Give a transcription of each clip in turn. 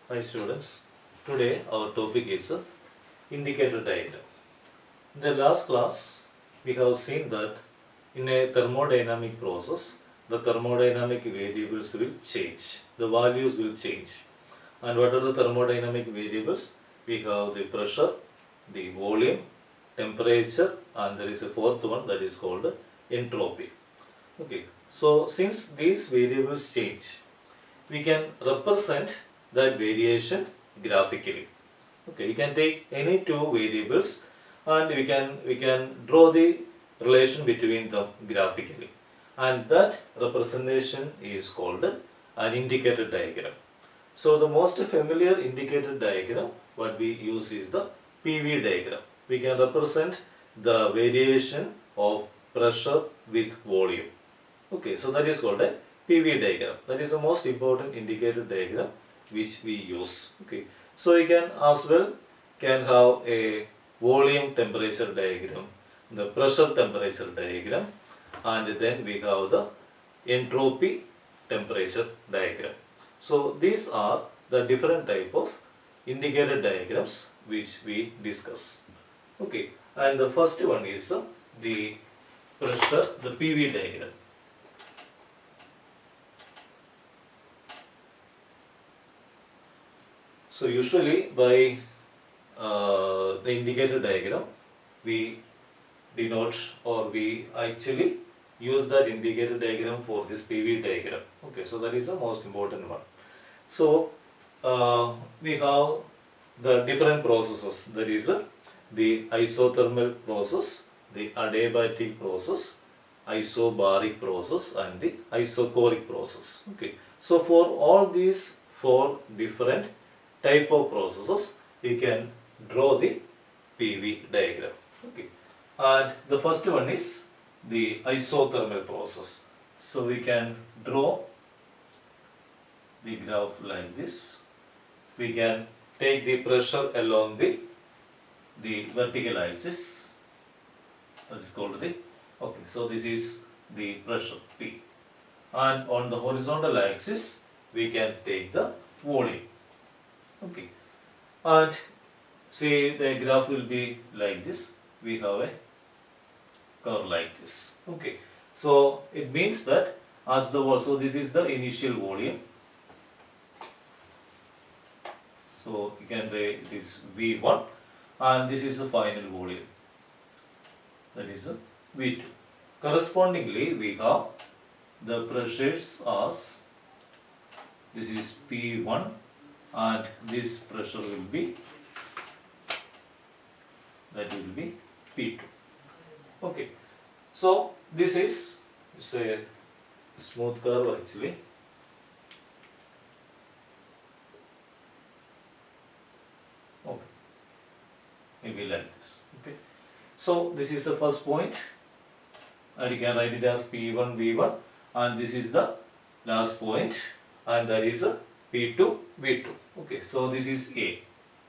Hi students, today our topic is indicator diagram. In the last class, we have seen that in a thermodynamic process, the thermodynamic variables will change, the values will change. And what are the thermodynamic variables? We have the pressure, the volume, temperature, and there is a fourth one that is called entropy. Okay, so since these variables change, we can represent that variation graphically. Okay, you can take any two variables and we can draw the relation between them graphically, and that representation is called an indicator diagram. So the most familiar indicator diagram what we use is the PV diagram. We can represent the variation of pressure with volume. Okay, so that is called a PV diagram. That is the most important indicator diagram which we use. Okay, so you can as well can have a volume temperature diagram, the pressure temperature diagram, and then we have the entropy temperature diagram. So these are the different type of indicator diagrams which we discuss. Okay, and the first one is the pressure, the PV diagram. So usually by the indicator diagram, we denote or we actually use that indicator diagram for this PV diagram. Okay, so that is the most important one. So we have the different processes, that is the isothermal process, the adiabatic process, isobaric process, and the isochoric process. Okay, so for all these four different type of processes, we can draw the PV diagram. Okay, and the first one is the isothermal process. So we can draw the graph like this. We can take the pressure along the vertical axis. That is called the, okay, so this is the pressure P, and on the horizontal axis we can take the volume. Okay, and see the graph will be like this. We have a curve like this. Okay, so it means that as the so this is the initial volume. So you can write it is V1, and this is the final volume, that is the V2. Correspondingly, we have the pressures as this is P1 and this pressure will be, that will be P2. Okay, so this is, it's a smooth curve actually. Okay, maybe like this. Okay, so this is the first point, and you can write it as P1 V1, and this is the last point, and that is a P2 V2. Okay, so this is A.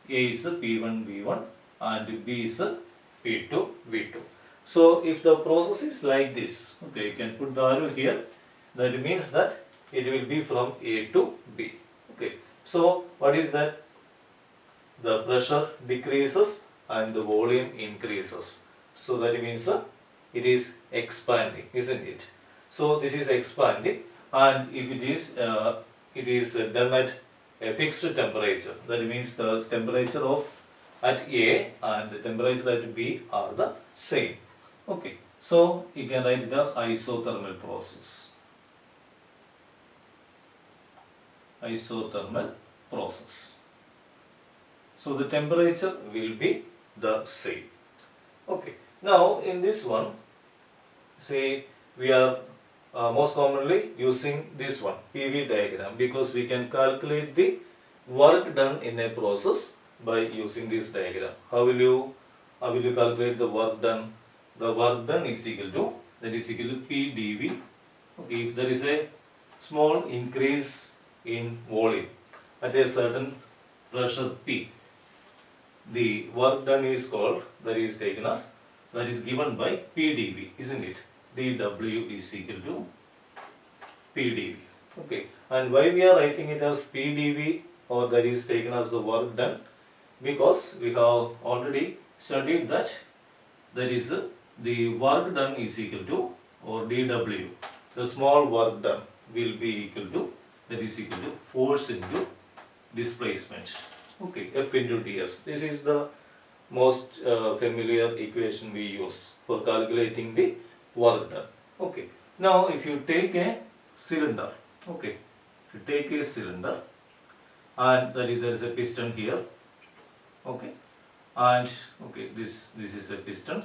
A is a P1 V1 and B is a P2 V2. So if the process is like this, okay, you can put the arrow here. That means that it will be from A to B. Okay, so what is that? The pressure decreases and the volume increases. So that means it is expanding, isn't it? So this is expanding, and if it is done at a fixed temperature, that means the temperature of at A and the temperature at B are the same. Okay, so you can write it as isothermal process. Isothermal process. So the temperature will be the same. Okay, now in this one, say we are most commonly using this one PV diagram, because we can calculate the work done in a process by using this diagram. How will you calculate the work done? The work done is equal to, that is equal to P dV. Okay, if there is a small increase in volume at a certain pressure P, the work done is called, that is taken as, that is given by PdV, isn't it? dW is equal to PdV. Okay, and why we are writing it as PdV or that is taken as the work done, because we have already studied that is the work done is equal to, or dW, the small work done will be equal to, that is equal to force into displacement. Okay, F into ds. This is the most familiar equation we use for calculating the work done. Okay, now if you take a cylinder, okay, if you take a cylinder and there is a piston here, okay, and okay, this is a piston.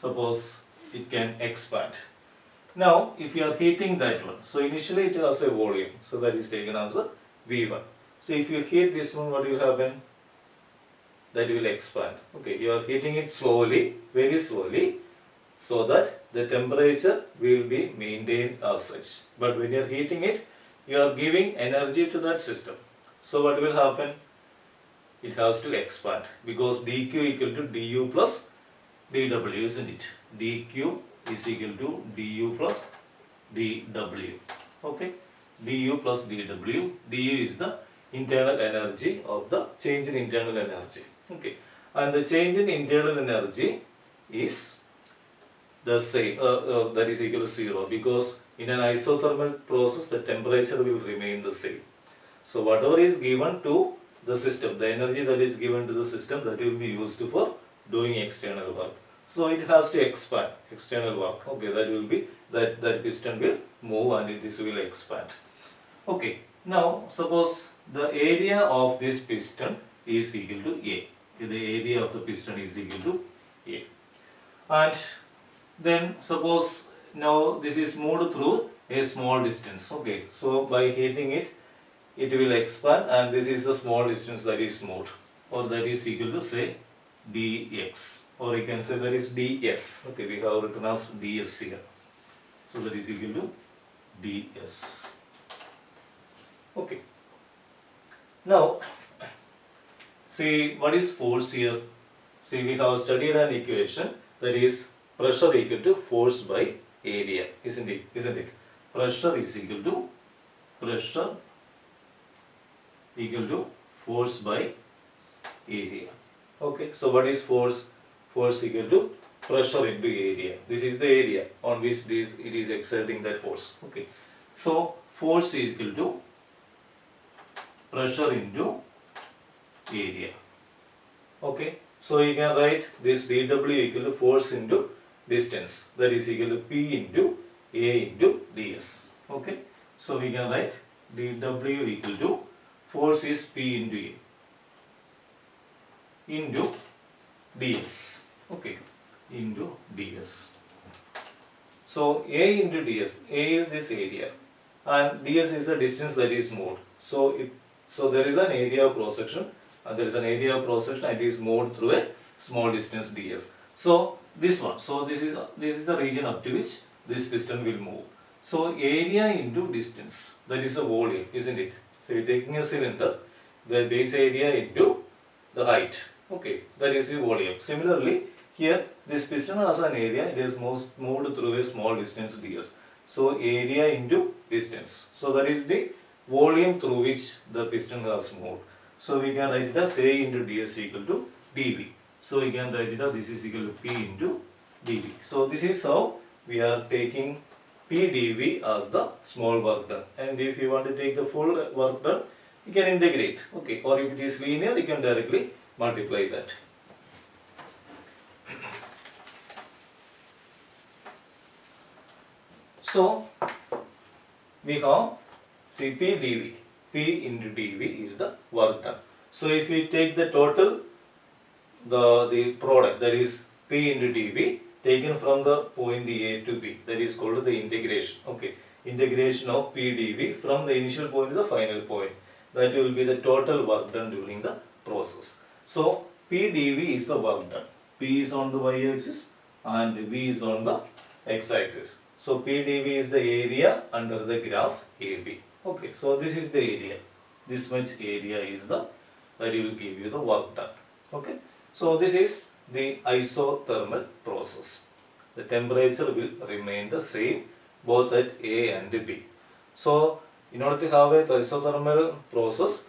Suppose it can expand. Now if you are heating that one, so initially it has a volume, so that is taken as a V1. So if you heat this one, what will happen? That will expand. Okay, you are heating it slowly, very slowly, so that the temperature will be maintained as such. But when you are heating it, you are giving energy to that system. So what will happen? It has to expand, because dq equal to du plus dw, isn't it? dq is equal to du plus dw. Okay, du plus dw. du is the internal energy of the change in internal energy. Okay, and the change in internal energy is the same, that is equal to 0, because in an isothermal process the temperature will remain the same. So whatever is given to the system, the energy that is given to the system, that will be used for doing external work. So it has to expand, external work. Okay, that will be, that piston will move and this will expand. Okay, now suppose the area of this piston is equal to A. The area of the piston is equal to A. And then suppose now this is moved through a small distance. Okay, so by heating it, it will expand, and this is a small distance that is moved, or that is equal to say dx, or you can say that is ds. Okay, we have written as ds here, so that is equal to ds. Okay, now see what is force here. See, we have studied an equation, that is pressure equal to force by area, isn't it? Pressure is equal to force by area. Okay, so what is force? Force equal to pressure into area. This is the area on which it is exerting that force. Okay, so force is equal to pressure into area. Okay, so you can write this dW equal to force into distance, that is equal to P into A into ds. Okay, so we can write dW equal to force is P into A into ds. Okay, into ds. So A into ds, A is this area and ds is the distance that is moved. So there is an area of cross section, and there is an area of cross section, and it is moved through a small distance ds. So this one, so this is the region up to which this piston will move. So area into distance, that is the volume, isn't it? So you're taking a cylinder, the base area into the height. Okay, that is the volume. Similarly, here this piston has an area, it is moved through a small distance ds. So area into distance. So that is the volume through which the piston has moved. So we can write it as A into ds equal to dV. So we can write it as this is equal to P into dV. So this is how we are taking P dV as the small work done. And if you want to take the full work done, you can integrate. Okay, or if it is linear, you can directly multiply that. So we have see P dV. P into dV is the work done. So if we take the total, the product, that is P into dV, taken from the point A to B, that is called the integration. Okay, integration of P dV from the initial point to the final point. That will be the total work done during the process. So P dV is the work done. P is on the y-axis and V is on the x-axis. So P dV is the area under the graph AB. Okay, so this is the area. This much area is the, that will give you the work done. Okay, so this is the isothermal process. The temperature will remain the same both at A and B. So In order to have a isothermal process,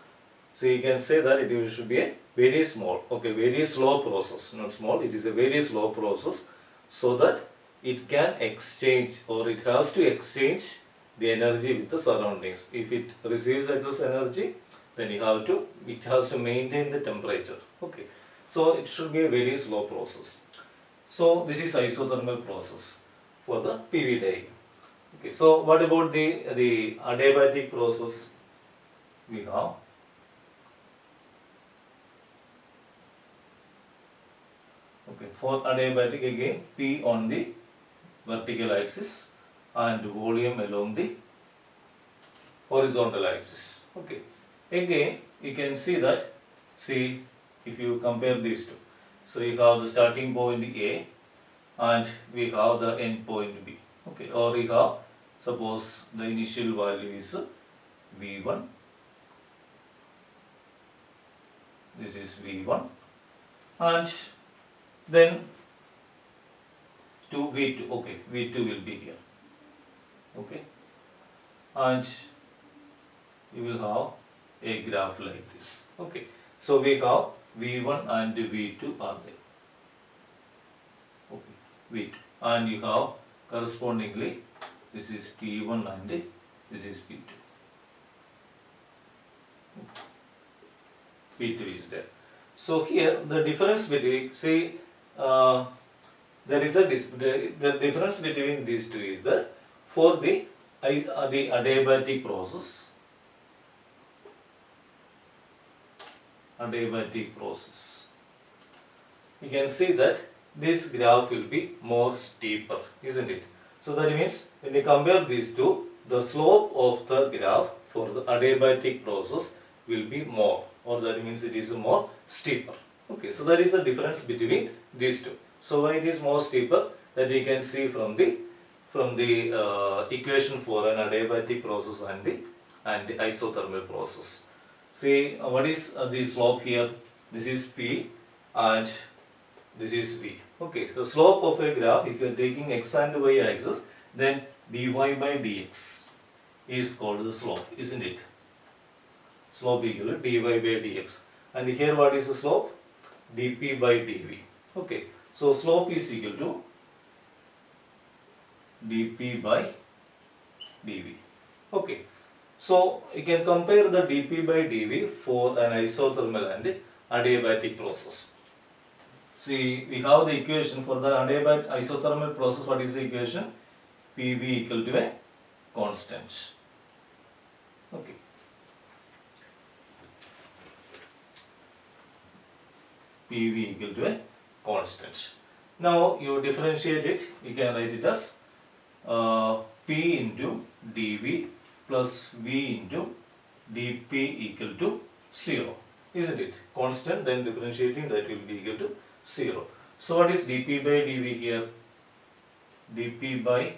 so you can say that it should be a very small, okay, very slow process, not small, it is a very slow process, so that it can exchange, or it has to exchange the energy with the surroundings. If it receives excess energy, then it has to maintain the temperature, okay. So it should be a very slow process. So this is isothermal process for the PV diagram. Okay, so what about the adiabatic process? We have for adiabatic, again P on the vertical axis and volume along the horizontal axis. Okay, again you can see that, see if you compare these two, so you have the starting point A and we have the end point B. Okay, or we have, suppose the initial value is V1, this is V1, and then to V2, okay, V2 will be here, okay, and you will have a graph like this, okay. So we have V1 and V2 are there, okay, V2, and you have correspondingly, this is P1 and this is P2. P2 is there. So here the difference between, say, there is the difference between these two is that for the adiabatic process, you can see that this graph will be more steeper, isn't it? So that means when you compare these two, the slope of the graph for the adiabatic process will be more, or that means it is more steeper. Okay, so that is the difference between these two. So why it is more steeper, that we can see from the equation for an adiabatic process and the isothermal process. See, what is the slope here? This is P and this is V. Okay, so slope of a graph, if you are taking x and y axis, then dy by dx is called the slope, isn't it? Slope equal to dy by dx. And here what is the slope? dp by dv. Okay, so slope is equal to dp by dv. Okay, so you can compare the dp by dv for an isothermal and adiabatic process. See, we have the equation for the adiabatic isothermal process. What is the equation? Pv equal to a constant. Okay. Pv equal to a constant. Now you differentiate it. You can write it as P into dv plus V into dp equal to 0. Isn't it? Constant, then differentiating, that will be equal to 0. So what is dp by dv here? dp by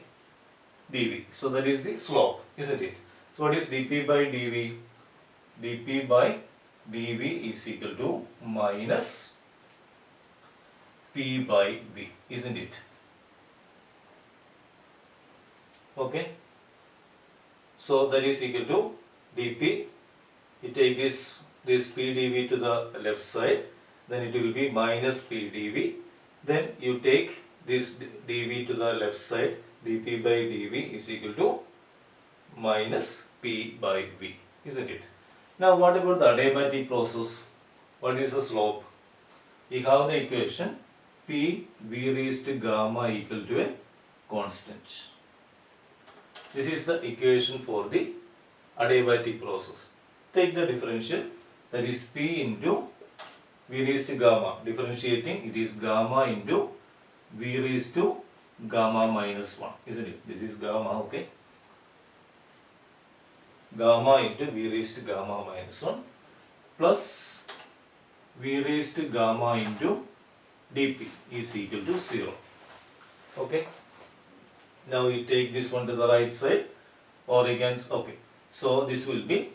dv. So that is the slope, isn't it? So what is dp by dv? dp by dv is equal to minus P by V, isn't it? Okay. So that is equal to dp. You take this P dv to the left side, then it will be minus P dv. Then you take this dv to the left side, dp by dv is equal to minus P by V, isn't it? Now what about the adiabatic process? What is the slope? We have the equation P V raised to gamma equal to a constant. This is the equation for the adiabatic process. Take the differential, that is P into V raised to gamma. Differentiating, it is gamma into V raised to gamma minus 1, isn't it? This is gamma, okay. Gamma into V raised to gamma minus 1 plus V raised to gamma into dp is equal to 0. Okay. Now you take this one to the right side, or against, okay. So this will be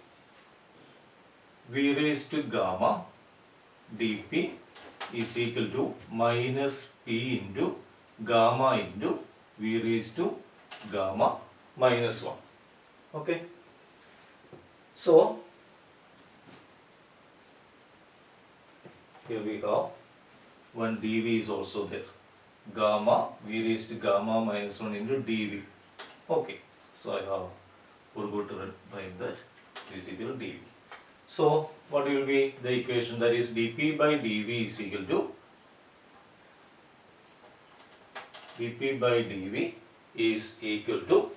V raised to gamma dp is equal to minus P into gamma into V raised to gamma minus 1. Okay. So here we have one dV is also there. Gamma, V raised to gamma minus 1 into dV. Okay, so I have forgot to write that. This is equal to dV. So what will be the equation? That is dP by dV is equal to dP by dV is equal to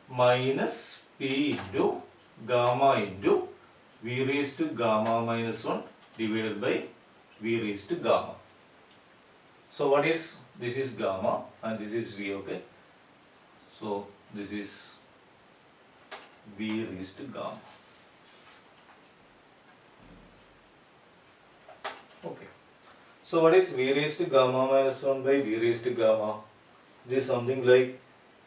minus P into gamma into V raised to gamma minus 1 divided by V raised to gamma. So what is, this is gamma and this is V, okay. So this is V raised to gamma. Okay. So what is V raised to gamma minus 1 by V raised to gamma? It is something like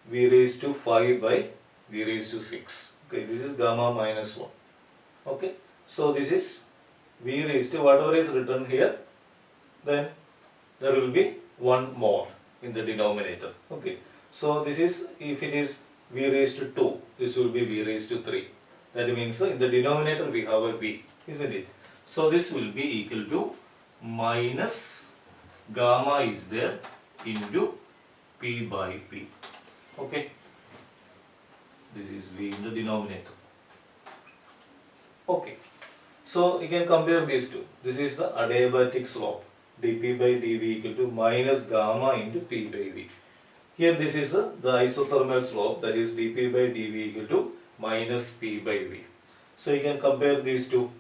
V raised to 5 by V raised to 6. Okay, this is gamma minus 1. Okay. So this is V raised to whatever is written here, then there will be one more in the denominator. Okay. So this is, if it is V raised to 2, this will be V raised to 3. That means in the denominator we have a V, isn't it? So this will be equal to minus gamma is there into P by P. Okay. This is V in the denominator. Okay. So you can compare these two. This is the adiabatic slope. dP by dV equal to minus gamma into P by V. Here this is the isothermal slope, that is dP by dV equal to minus P by V. So you can compare these two.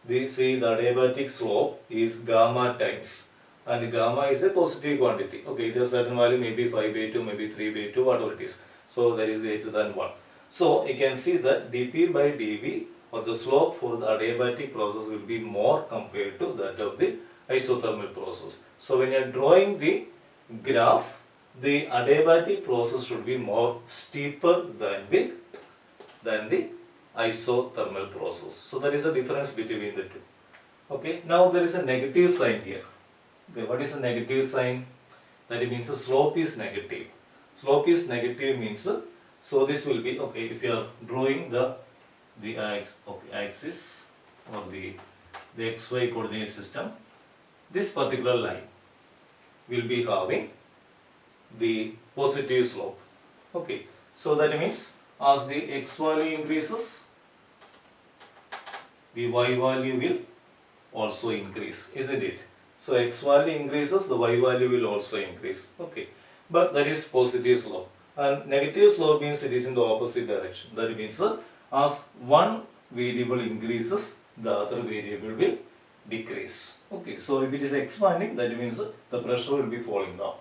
See, the adiabatic slope is gamma times, and gamma is a positive quantity. Okay, it has certain value, maybe 5 by 2, maybe 3 by 2, whatever it is. So that is greater than 1. So you can see that dP by dV, or the slope for the adiabatic process, will be more compared to that of the isothermal process. So when you are drawing the graph, the adiabatic process should be more steeper than the isothermal process. So there is a difference between the two. Okay, now there is a negative sign here. Okay, what is a negative sign? That means the slope is negative. Slope is negative means, so this will be, okay, if you are drawing the axis or the xy coordinate system, this particular line will be having the positive slope. Okay, so that means as the x value increases, the y value will also increase, isn't it? So x value increases, the y value will also increase. Okay, but that is positive slope, and negative slope means it is in the opposite direction. That means as one variable increases, the other variable will decrease. Okay, so if it is expanding, that means the pressure will be falling down.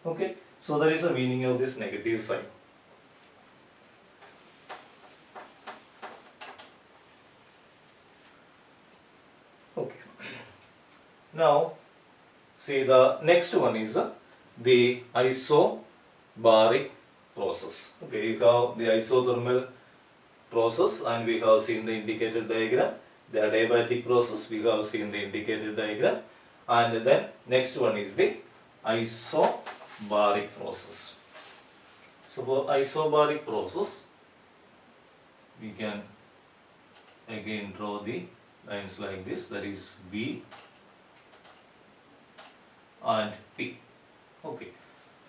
Okay, so that is the meaning of this negative sign. Okay, now see, the next one is the isobaric process. Okay, you have the isothermal process and we have seen the indicated diagram. The adiabatic process, we have seen the indicated diagram, and then next one is the isobaric process. So for isobaric process, we can again draw the lines like this, that is V and P. Okay,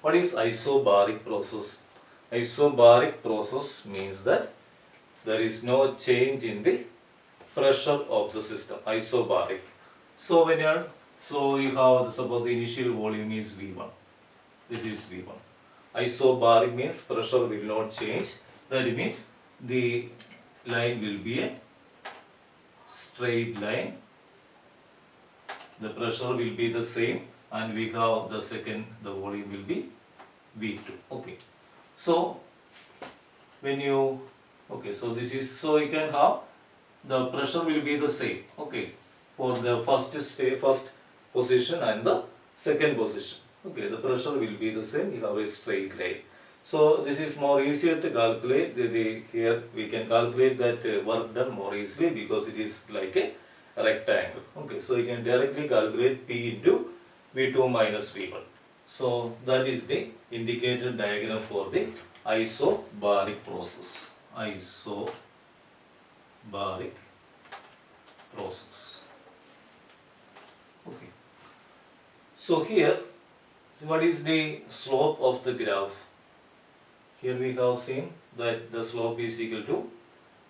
what is isobaric process? Isobaric process means that there is no change in the pressure of the system. Isobaric. So when you are, so you have, suppose the initial volume is V1. This is V1. Isobaric means pressure will not change. That means the line will be a straight line. The pressure will be the same, and we have the second, the volume will be V2. Okay. So when you, okay, so this is, so you can have the pressure will be the same. Okay, for the first position and the second position. Okay, the pressure will be the same. You have a straight line. So this is more easier to calculate. Here we can calculate that work done more easily because it is like a rectangle. Okay, so you can directly calculate P into V2 minus V1. So that is the indicated diagram for the isobaric process. Isobaric isobaric process. Okay. So here, so what is the slope of the graph? Here we have seen that the slope is equal to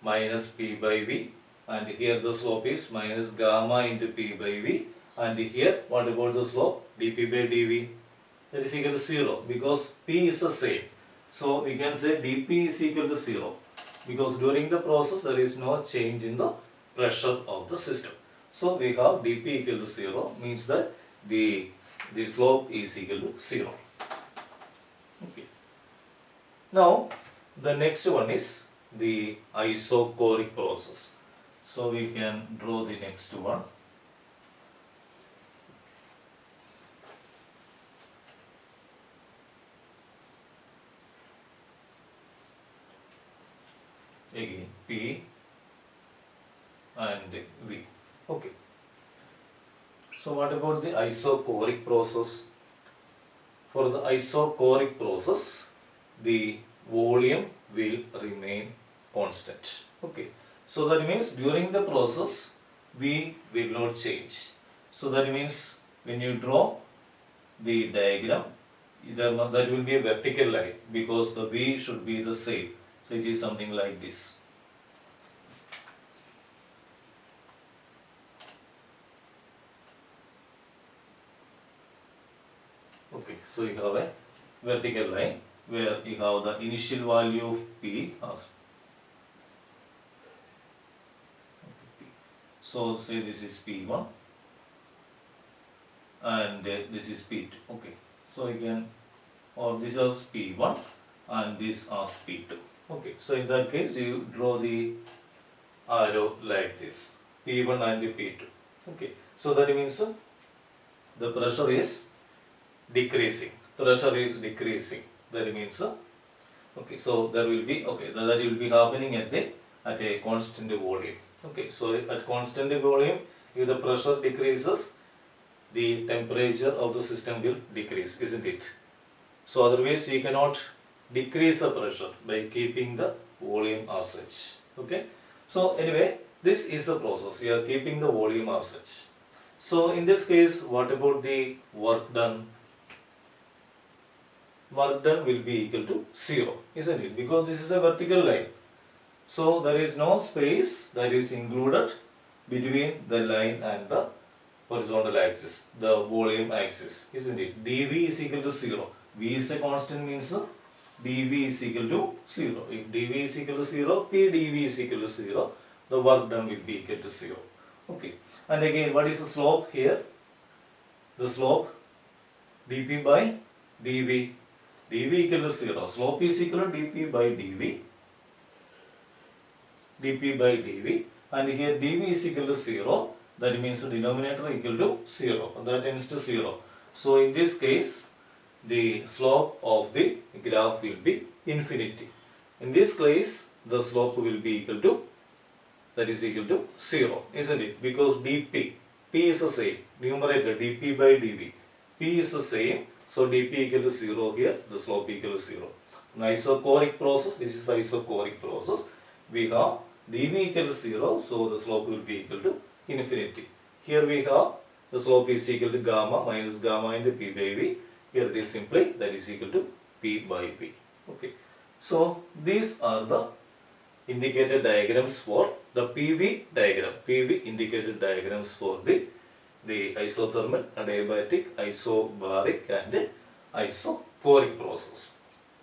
minus p by v, and here the slope is minus gamma into p by v, and here what about the slope? dp by dv, that is equal to 0 because p is the same. So we can say dp is equal to 0 because during the process there is no change in the pressure of the system. So we have dp equal to 0 means that the slope is equal to 0. Okay. Now the next one is the isochoric process. So we can draw the next one. Again P and V. Okay. So what about the isochoric process? For the isochoric process, the volume will remain constant. Okay. So that means during the process, V will not change. So that means when you draw the diagram, that will be a vertical line because the V should be the same. So it is something like this. Okay, so you have a vertical line where you have the initial value of P as so say this is P1 and this is P2. Okay, so again, or this is P1 and this as P2. Okay, so in that case you draw the arrow like this, P1 and P2. Okay, so that means the pressure is decreasing. Pressure is decreasing. That means okay, so there will be that will be happening at a constant volume. Okay, so at constant volume, if the pressure decreases, the temperature of the system will decrease, isn't it? So otherwise you cannot decrease the pressure by keeping the volume as such. Okay, so anyway, this is the process. You are keeping the volume as such. So in this case, what about the work done? Work done will be equal to 0, isn't it? Because this is a vertical line. So there is no space that is included between the line and the horizontal axis, the volume axis, isn't it? dV is equal to 0. V is a constant means dV is equal to 0. If dV is equal to 0, P dV is equal to 0, the work done will be equal to 0. Okay. And again, what is the slope here? The slope dP by dV. dV equal to 0. Slope is equal to dP by dV. dP by dV. And here dV is equal to 0. That means the denominator equal to 0. That tends to 0. So in this case, the slope of the graph will be infinity. In this case, the slope will be equal to, that is equal to 0, isn't it? Because dP, P is the same, numerator dP by dV, P is the same, so dP equal to 0 here, the slope equal to 0. In isochoric process, this is isochoric process, we have dV equal to 0, so the slope will be equal to infinity. Here we have the slope is equal to gamma minus gamma into P by V. Here it is simply that is equal to P by V. Okay. So these are the indicated diagrams for the PV diagram. PV indicated diagrams for the isothermal, adiabatic, isobaric and isochoric process.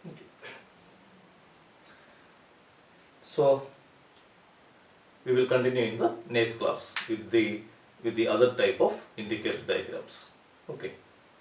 Okay. So we will continue in the next class with the other type of indicated diagrams. Okay.